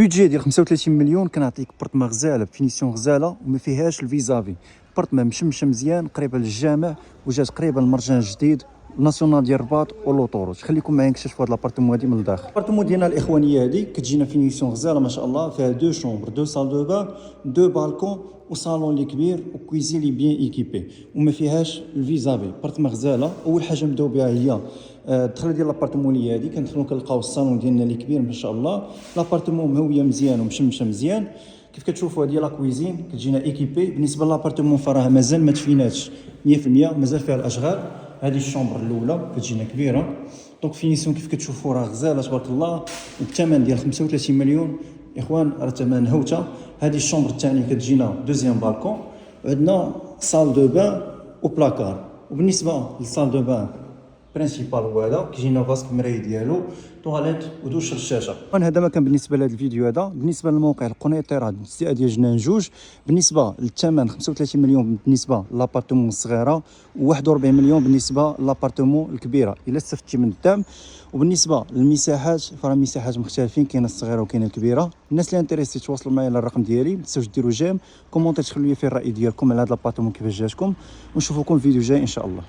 بيدجي ديال 35 مليون كنعطيك بارتما غزاله بفينيسيون غزاله وما فيهاش الفيزافي. بارتما مشمشه مزيان قريبه للجامع وجات قريبه للمرجان جديد ناسيونال ديال الرباط ولوطوروت. خليكم معايا نكتشفوا هاد لابارتمون هادي من الداخل. الابارتمون ديالنا الاخوانيه هادي كتجينا فينيسيون غزاله ما شاء الله، فيها دو شومبر، دو سال دو بان، دو بالكون وصالون لي كبير وكويزين لي بيان ايكيبي وما فيهاش الفيزافي. بارتما غزاله. اول حاجه نبداو بها هي الدخله ديال لابارتمون اللي هادي كندخلو كنلقاو الصالون ديالنا اللي كبير ما شاء الله. لابارتمون مهويه مزيان ومشمشه مزيان. كيف كتشوفوا هذه لا كويزين كتجينا ايكيبي. بالنسبه لابارتمون فراه مازال ما تفيناتش 100%، مازال فيها الاشغال. هذه الشومبر الاولى كتجينا كبيره. دونك فينيسيون كيف كتشوفوا راه غزاله تبارك الله. الثمن ديال 35 مليون يا اخوان راه ثمن هوته. هذه الشومبر الثانيه كتجينا دوزيام بالكون وعندنا سال دو بان وبلاكار. وبالنسبه للسال دو بان برينسيبال هو هذا كيجينا فاسك مراي ديالو طواليت ودوش الشاشه. هذا ما كان بالنسبه لهذا الفيديو. هذا بالنسبه للموقع القنيطره سي ديال جنان جوج. بالنسبه للثمن 35 مليون بالنسبه لابارتمون الصغيره و41 مليون بالنسبه لابارتمون الكبيره الا استفدتي من الدعم. وبالنسبه للمساحات فراه مساحات مختلفين، كاينه الصغيره وكاينه الكبيره. الناس اللي انتريسي تواصلوا معايا على الرقم ديالي، ما تنساوش ديروا جيم كومونتي تخلوا لي فيه الراي ديالكم على هذا الابارتمون كيفاش جاتكم، ونشوفكم الفيديو جاي ان شاء الله.